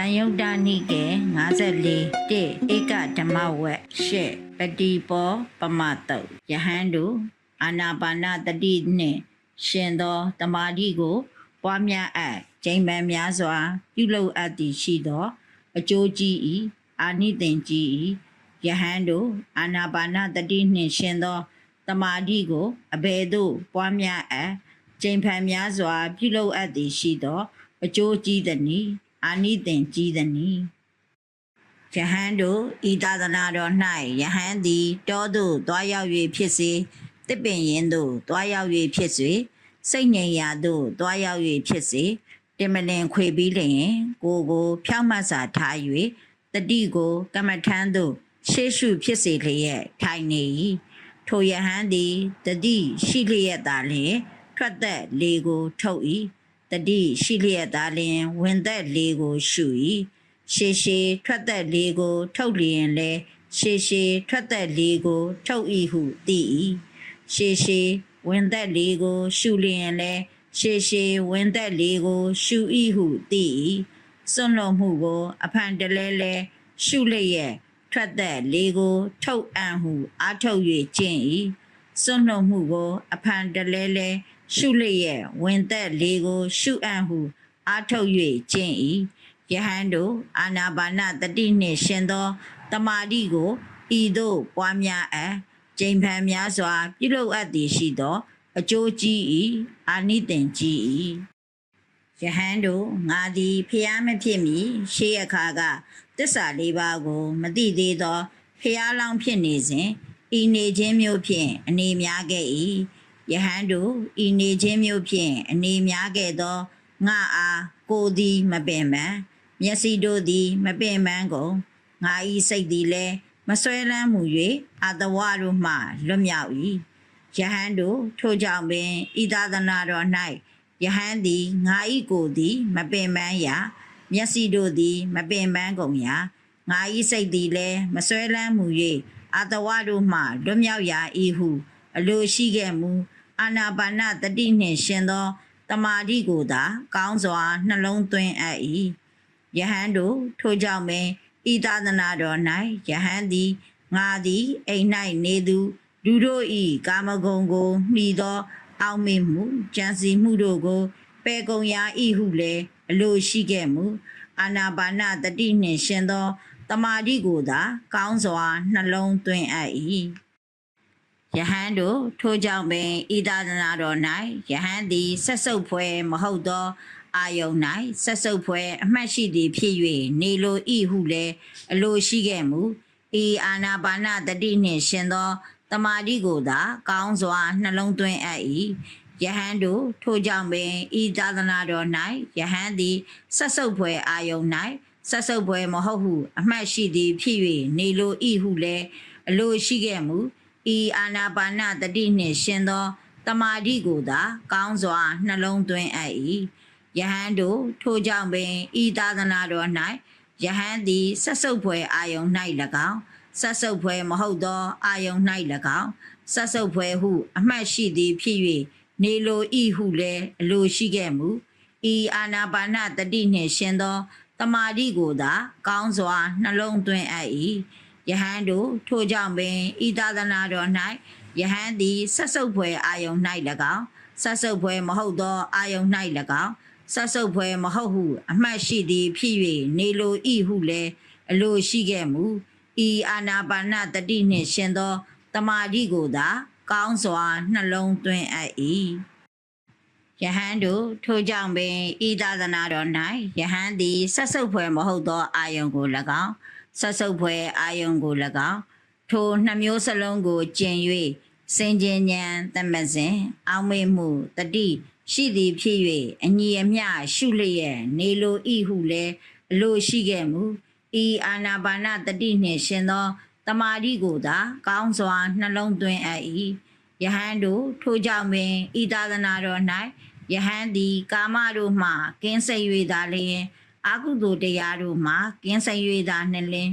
တန်ယုတ်တနိကေ54တေဧကဓမ္မဝက်ရှေပတိပောပမတုတ်ယဟန်တို့အာနာပါနတတိနှင့်ရှင်သောတမာတိကိုပွားများအပ်ကျိန်ပန်များစွာပြုလုပ်အပ်သည်ရှိသောအကျိုးကြီး၏အာနိသင်ကြီး၏ယဟန်တို့အာနာပါနတတိနှင့်ရှင်သောတမာတိကိုအဘယ်သို့ပွားများအပ်ကျိန်ပန်များစွာပြုလုပ်အပ်သည်ရှိသောအကျိုးကြီးသည်အာနိသင်ကြီးသည်ယဟန်တို့ဤသာသနာတော်၌ယဟန်သည်တောသို့တွားရောက်၍ဖြစ်စေတစ်ပင်ရင်သို့တွားရောက်၍ဖြစ်စေစိတ်ငြိမ်ရာသို့တွားရောက်၍ဖြစ်စေတင်မလင်ခွေပြီးလျင်ကိုဖြောင့်မတ်စွာထား၍တတိကိုကမ္မထမ်းသို့ရှေ့ရှုဖြစ်စေလျက်ထိုင်နေ၏ထိုယဟန်သည်တတိရှိလျက်သာလျှင်ထွက်သက်လေကိုထုတ်၏တတိရှိလျက်သာလျှင်ဝင်သက်လေကိုရှု၏ရှေထွက်သက်လေကိုထုတ်လျင်လဲရှေထွက်သက်လေကိုထုတ်၏ဟုသိ၏ရှေဝင်သက်လေကိုရှုလျင်လဲရှေဝင်သက်လေကိုရှု၏ဟုသိ၏စွန့်လွတ်မှုကိုအဖန်တလဲလဲရှုလျက်ထွက်သက်လေကိုထုတ်အံ့ဟုအားထုတ်၍ကျင့်၏စွန့်လွတ်မှုကိုအဖန်တလဲလဲရှုလျက်ဝင်သက်လေကိုရှုအံ့ဟုအားထုတ်၍ကျင့်၏ယဟန်တို့အာနာပါနတတိနှင့်ရှင်သောတမာတိကိုဤသို့ပွားများအပ်ကျိန်ပန်များစွာပြုလုပ်အပ်သည်ရှိသောအကျိုးကြီး၏အာနိသင်ကြီး၏ယဟန်တို့ငါသည်ဖျားမဖြစ်မီရှေးအခါကသစ္စာလေးပါးကိုမသိသေးသောဖျားလောင်းဖြစ်နေစဉ်ဤနေခြင်းမျိုးဖြင့်အနေများခဲ့၏ယဟန်တို့ဤနေခြင်းမျိုးဖြင့်အနေများခဲ့သောငါအားကိုယ်သည်မပင်ပန်းမျက်စိတို့သည်မပင်ပန်းကုန်ငါ၏စိတ်သည်လည်းမဆွဲလန်းမှု၍အတဝတို့မှလွတ်မြောက်၏ယဟန်တို့ထိုကြောင့်ပင်ဤသာသနာတော်၌ယဟန်သည်ငါ၏ကိုယ်သည်မပင်ပန်းရာမျက်စိတို့သည်မပင်ပန်းကုန်ရာငါ၏စိတ်သည်လည်းမဆွဲလန်းမှု၍အတဝတို့မှလွတ်မြောက်ရာ၏ဟုအလိုရှိခဲ့မူအာနာပါနတတိနှင့်ရှင်သောတမာတိကိုသာကောင်းစွာနှလုံးသွင်းအပ်၏ယဟန်တို့ထိုကြောင့်ပင်ဤသာသနာတော်၌ယဟန်သည်ငါသည်အိမ်၌နေသူလူတို့၏ကာမဂုဏ်ကိုမှီသောအောက်မေ့မှုကြံစည်မှုတို့ကိုပယ်ကုန်ရာ၏ဟုလည်းအလိုရှိခဲ့မူအာနာပါနတတိနှင့်ရှင်သောတမာတိကိုသာကောင်းစွာနှလုံးသွင်းအပ်၏ယဟန်တို့ထိုကြောင့်ပင်ဤသာသနာတော်၌ယဟန်သည်ဆက်ဆုပ်ဖွယ်မဟုတ်သောအာယုန်၌ဆက်ဆုပ်ဖွယ်အမှတ်ရှိသည်ဖြစ်၍နေလို၏ဟုလည်းအလိုရှိခဲ့မူဤအာနာပါနတတိနှင့်ရှင်သောတမာတိကိုသာကောင်းစွာနှလုံးသွင်းအပ်၏ယဟန်တို့ထိုကြောင့်ပင်ဤသာသနာတော်၌ယဟန်သည်ဆက်ဆုပ်ဖွယ်အာယုန်၌ဆက်ဆုပ်ဖွယ်မဟုတ်ဟုအမှတ်ရှိသည်ဖြစ်၍နေလို၏ဟုလည်းအလိုရှိခဲ့မူဤအာနာပါနတတိနှင့်ရှင်သောတမာတိကိုသာကောင်းစွာနှလုံးသွင်းအပ်၏ယဟန်တို့ထိုကြောင့်ပင်ဤသာသနာတော်၌ယဟန်သည်ဆက်ဆုပ်ဖွယ်အာယုန်၌၎င်းဆက်ဆုပ်ဖွယ်မဟုတ်သောအာယုန်၌၎င်းဆက်ဆုပ်ဖွယ်ဟုအမှတ်ရှိသည်ဖြစ်၍နေလို၏ဟုလည်းအလိုရှိခဲ့မူဤအာနာပါနတတိနှင့်ရှင်သောတမာတိကိုသာကောင်းစွာနှလုံးသွင်းအပ်၏ယဟန်တို့ထိုကြောင့်ပင်ဤသာသနာတော်၌ယဟန်သည်ဆက်ဆုပ်ဖွယ်အာယုန်၌၎င်းဆက်ဆုပ်ဖွယ်မဟုတ်သောအာယုန်၌၎င်းဆက်ဆုပ်ဖွယ်မဟုတ်ဟုအမှတ်ရှိသည်ဖြစ်၍နေလို၏ဟုလည်းအလိုရှိခဲ့မူဤအာနာပါနတတိနှင့်ရှင်သောတမာတိကိုသာကောင်းစွာနှလုံးသွင်းအပ်၏ယဟန်တို့ထိုကြောင့်ပင်ဤသာသနာတော်၌ယဟန်သည်ဆက်ဆုပ်ဖွယ်မဟုတ်သောအာယုန်ကို၎င်းဆက်ဆုပ်ဖွယ်အာယုန်ကို၎င်းထိုနှစ်မျိုးစလုံးကိုကျင့်၍စင်ကြင်ဉာဏ်သမစဉ်အောက်မေ့မှုတတိရှိသည်ဖြစ်၍အညီအမျှရှုလျက်နေလို၏ဟုလည်းအလိုရှိခဲ့မူဤအာနာပါနတတိနှင့်ရှင်သောတမာတိကိုသာကောင်းစွာနှလုံးသွင်းအပ်၏ယဟန်တို့ထိုကြောင့်ပင်ဤသာသနာတော်၌ယဟန်သည်ကာမတို့မှကင်းစိတ်၍သာလျှင်အကုသိုလ်တရားတို့မှကင်းစိတ်၍သာနှင့်လင်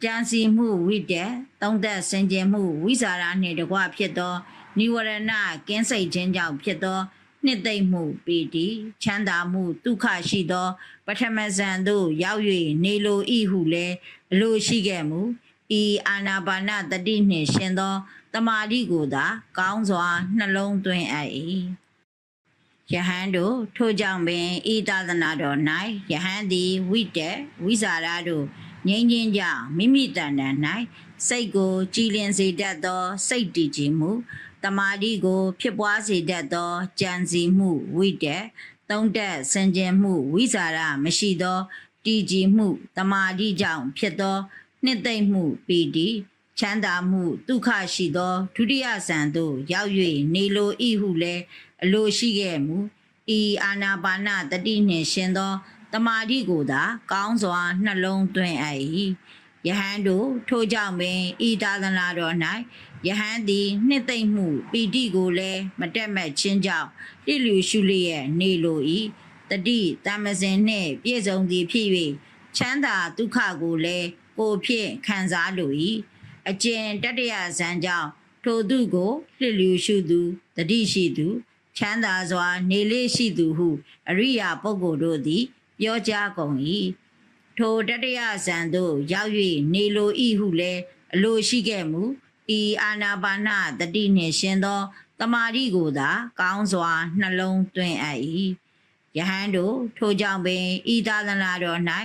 ကြံစီမှုဝိတ္တသုံးသက်စင်ကြယ်မှုဝိဇာရနှင့်တကွဖြစ်သောနိဝရဏကင်းစိတ်ခြင်းကြောင့်ဖြစ်သော နှစ်သိမ့်မှုပီတိချမ်းသာမှုဒုက္ခရှိသောပထမဇန်သို့ရောက်၍နေလိုဤဟုလည်းအလိုရှိခဲ့မူဤအာနာပါနတတိနှင့်ရှင်သောတမာတိကိုသာကောင်းစွာနှလုံးသွင်းအပ်၏ယဟန်တို့ထို့ကြောင့်ပင်ဤသာသနာတော်၌ယဟန်သည်ဝိတက်ဝိဇာရတို့ငြိမ်းချင်းကြောင့်မိမိတဏ္ဍာ၌စိတ်ကိုကြည်လင်စေတတ်သောစိတ်တည်ခြင်းမှုတမာတိကိုဖြစ်ပွားစေတတ်သောကြံစီမှုဝိတက်သုံးတက်စင်ကြင်မှုဝိဇာရမရှိသောတည်ကြည်မှုတမာတိကြောင့်ဖြစ်သောနှစ်သိမ့်မှုပီတိချမ်းသာမှုဒုက္ခရှိသောဒုတိယဇန်သို့ရောက်၍နေလိုဤဟုလည်းအလိုရှိခဲ့မူဤအာနာပါနတတိနှင့်ရှင်သောတမာတိကိုသာကောင်းစွာနှလုံးသွင်းအပ်၏ယဟန်တို့ထို့ကြောင့်ပင်ဤသာသနာတော်၌ယဟန်သည်နှစ်သိမ့်မှုပီတိကိုလည်းမတက်မက်ခြင်းကြောင့်လျှလူရှုလျက်နေလို၏တတိတမစင်နှင့်ပြည့်စုံသည်ဖြစ်၍ချမ်းသာဒုက္ခကိုလည်းကိုဖြင့်ခံစားလို၏အကျင့်တတ္တယဇံကြောင့်ထိုသူကိုလျှလူရှုသူတတိရှိသူချမ်းသာစွာနေလေရှိသူဟုအရိယာပုဂ္ဂိုလ်တို့သည်ပြောကြားကုန်၏ထိုတတ္တယဇံသို့ရောက်၍နေလိုဤဟုလည်းအလိုရှိခဲ့မူဤအာနာပါနတတိနှင့်ရှင်သောတမာတိကိုသာကောင်းစွာနှလုံးသွင်းအပ်၏ယဟန်တို့ထို့ကြောင့်ပင်ဤသာသနာတော်၌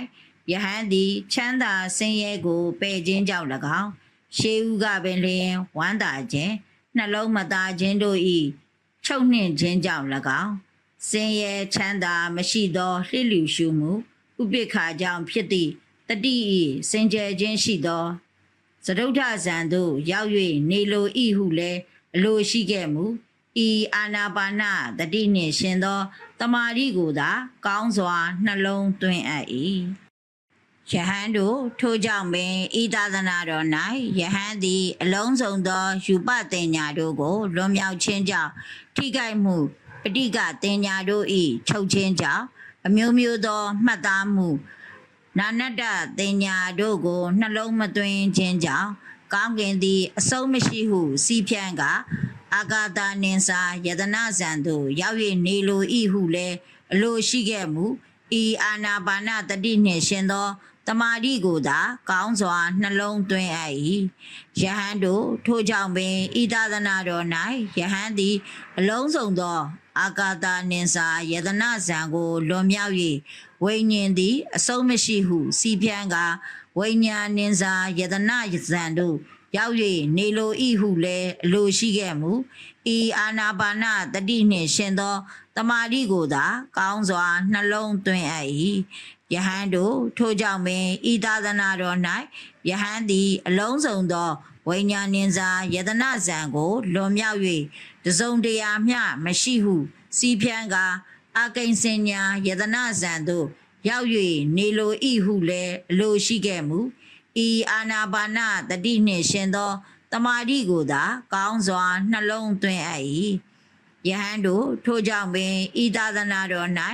ယဟန်သည်ချမ်းသာဆင်းရဲကိုပယ်ခြင်းကြောင့်၎င်းရှေးဥကပင်လျင်ဝမ်းသာခြင်းနှလုံးမသာခြင်းတို့၏ချုပ်နှင့်ခြင်းကြောင့်၎င်းဆင်းရဲချမ်းသာမရှိသောလျှလူရှုမှုဥပိ္ပခာကြောင့်ဖြစ်သည့်တတိ၏စင်ကြယ်ခြင်းရှိသောသဒုဋ္ဌဇံသို့ရောက်၍နေလိုဤဟုလည်းအလိုရှိခဲ့မူဤအာနာပါနတတိနှင့်ရှင်သောတမာတိကိုသာကောင်းစွာနှလုံးသွင်းအပ်၏ယဟန်တို့ထို့ကြောင့်ပင်ဤသာသနာတော်၌ယဟန်သည်အလုံးစုံသောယူပတင်ညာတို့ကိုလွန်မြောက်ခြင်းကြောင့်ထိခိုက်မှုပဋိကတင်ညာတို့၏ချုပ်ခြင်းကြောင့်အမျိုးမျိုးသောမှတ်သားမှုနာနတ္တတင်ညာတို့ကိုနှလုံးမသွင်းခြင်းကြောင့်ကောင်းကင်သည်အဆုံးမရှိဟုစီးဖြန့်ကအာဂါတနင်္စာယတနာဇံသို့ရောက်၍နေလိုဤဟုလည်းအလိုရှိခဲ့မူဤအာနာပါနတတိနှင့်ရှင်သောတမာတိကိုသာကောင်းစွာနှလုံးသွင်းအပ်၏ယဟန်တို့ထို့ကြောင့်ပင်ဤသာသနာတော်၌ယဟန်သည်အလုံးစုံသောအာဂါတနင်္စာယတနာဇံကိုလွန်မြောက်၍ဝိညာဉ်သည်အဆုံးမရှိဟုစီးဖြန်းကဝိညာဉ်နင်္စာယတနာဇံတို့ရောက်၍နေလိုဤဟုလည်းအလိုရှိခဲ့မူဤအာနာပါနတတိနှင့်ရှင်သောတမာတိကိုသာကောင်းစွာနှလုံးသွင်းအပ်၏ယဟန်တို့ထို့ကြောင့်ပင်ဤသာသနာတော်၌ယဟန်သည်အလုံးစုံသောဝိညာဉ်နင်္စာယတနာဇံကိုလွန်မြောက်၍တစုံတရာမျှမရှိဟုစီးဖြန်းကအကိဉ္စညာယတနာဇံသို့ရောက်၍နေလိုဤဟုလည်းအလိုရှိခဲ့မူဤအာနာပါနတတိနှင့်ရှင်သောတမာတိကိုသာကောင်းစွာနှလုံးသွင်းအပ်၏ယဟန်တို့ထို့ကြောင့်ပင်ဤသာသနာတော်၌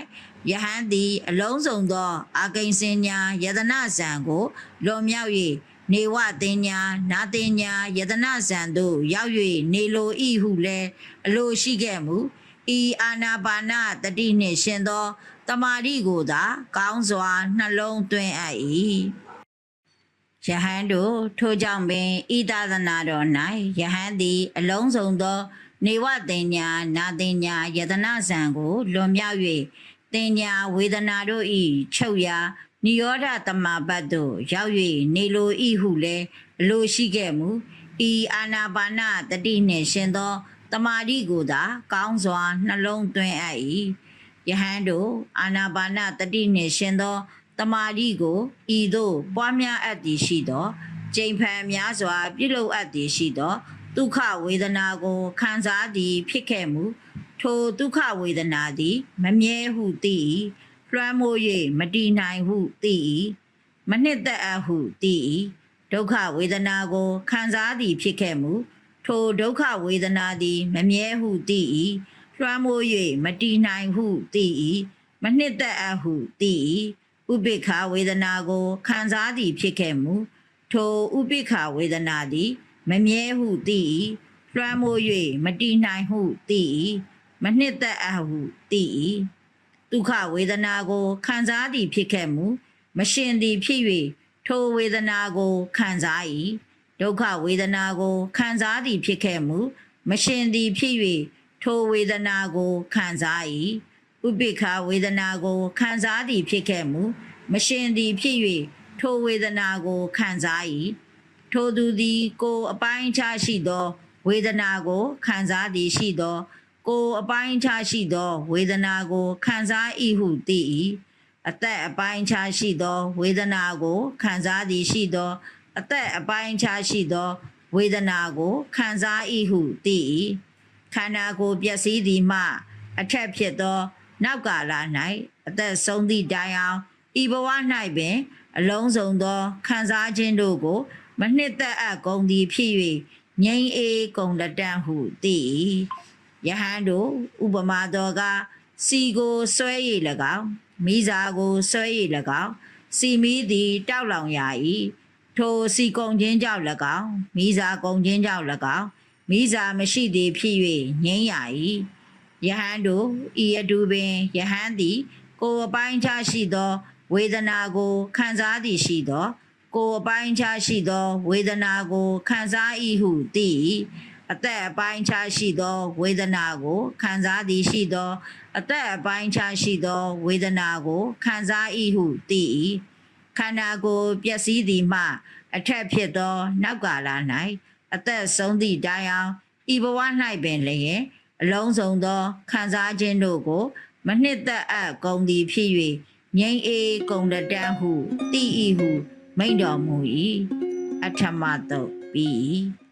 ယဟန်သည်အလုံးစုံသောအကိဉ္စညာယတနာဇံကိုလွန်မြောက်၍နေဝတင်ညာနာတင်ညာယတနာဇံသို့ရောက်၍နေလိုဤဟုလည်းအလိုရှိခဲ့မူဤအာနာပါနတတိနှင့်ရှင်သောတမာတိကိုသာကောင်းစွာနှလုံးသွင်းအပ်၏ယဟန်တို့ထို့ကြောင့်ပင်ဤသာသနာတော်၌ယဟန်သည်အလုံးစုံသောနေဝတင်ညာနာတင်ညာယတနာဇံကိုလွန်မြောက်၍တင်ညာဝေဒနာတို့၏ချုပ်ရာနိရောဓတမပတ်သို့ရောက်၍နေလိုဤဟုလည်းအလိုရှိခဲ့မူဤအာနာပါနတတိနှင့်ရှင်သောတမာတိကိုသာကောင်းစွာနှလုံးသွင်းအပ်၏ယဟန်တို့အာနာပါနတတိနှင့်ရှင်သောတမာတိကိုဤသို့ပွားများအပ်သည်ရှိသောကျိန်ဖန်များစွာပြုလုပ်အပ်သည်ရှိသောဒုက္ခဝေဒနာကိုခံစားသည်ဖြစ်ခဲ့မူထိုဒုက္ခဝေဒနာသည်မမြဲဟုသိ၏လွှမ်းမိုး၍မတည်နိုင်ဟုသိ၏မနှစ်သက်အပ်ဟုသိ၏ဒုက္ခဝေဒနာကိုခံစားသည်ဖြစ်ခဲ့မူထိုဒုက္ခဝေဒနာသည်မမြဲဟုသိ၏လွှမ်းမိုး၍မတည်နိုင်ဟုသိ၏မနှစ်သက်အပ်ဟုသိ၏ဥပိ္ပခာဝေဒနာကိုခံစားသည်ဖြစ်ခဲ့မူထိုဥပိ္ပခာဝေဒနာသည်မမြဲဟုသိ၏လွှမ်းမိုး၍မတည်နိုင်ဟုသိ၏ မနှစ်သက်အပ်ဟုသိ၏ဒုက္ခဝေဒနာကိုခံစားသည်ဖြစ်ခဲ့မူမရှင်သည်ဖြစ်၍ထိုဝေဒနာကိုခံစား၏ဒုက္ခဝေဒနာကိုခံစားသည်ဖြစ်ခဲ့မူမရှင်သည်ဖြစ်၍ထိုဝေဒနာကိုခံစား၏ဥပိ္ပခဝေဒနာကိုခံစားသည်ဖြစ်ခဲ့မူမရှင်သည်ဖြစ်၍ထိုဝေဒနာကိုခံစား၏ထိုသူသည်ကိုယ်အပိုင်းခြားရှိသောဝေဒနာကိုခံစားသည်ရှိသောကိုယ်အပိုင်းခြားရှိသောဝေဒနာကိုခံစား၏ဟုသိ၏အသက်အပိုင်းခြားရှိသောဝေဒနာကိုခံစားသည်ရှိသောအသက်အပိုင်းခြားရှိသောဝေဒနာကိုခံစား၏ဟုသိ၏ခန္ဓာကိုယ်ပျက်စီးသည်မှအထက်ဖြစ်သောနောက်ကာလ၌အသက်ဆုံးသည့်တိုင်အောင်ဤဘဝ၌ပင်အလုံးစုံသောခံစားခြင်းတို့ကိုမနှစ်သက်အပ်ကုန်သည်ဖြစ်၍ငြိမ်းအေးကုန်လက်တန့်ဟုသိ၏ယဟန်တို့ဥပမာတော်ကစီကိုဆွဲရည်၎င်းမိစာကိုဆွဲရည်၎င်းစီမီသည်တောက်လောင်ရ၏ထိုစီကုန်ခြင်းကြောင့်၎င်းမိစာကုန်ခြင်းကြောင့်၎င်းမိစာမရှိသည်ဖြစ်၍ငြိမ်းရ၏ယဟန်တို့ဤအတူပင်ယဟန်သည်ကိုယ်အပိုင်းခြားရှိသောဝေဒနာကိုခံစားသည်ရှိသောကိုယ်အပိုင်းခြားရှိသောဝေဒနာကိုခံစား၏ဟုသိ၏အသက်အပိုင်းခြားရှိသောဝေဒနာကိုခံစားသည်ရှိသောအသက်အပိုင်းခြားရှိသောဝေဒနာကိုခံစား၏ဟုသိ၏ခန္ဓာကိုယ်ပျက်စီးသည်မှအထက်ဖြစ်သောနောက်ကာလ၌အသက်ဆုံးသည့်တိုင်အောင်ဤဘဝ၌ပင်လျင်အလုံးစုံသောခံစားခြင်းတို့ကိုမနှစ်သက်အပ်ကုန်သည်ဖြစ်၍ငြိမ်းအေးကုန်လက်တန့်ဟုသိ၏ဟုမိန့်တော်မူ၏အထမတုတ်ပြီး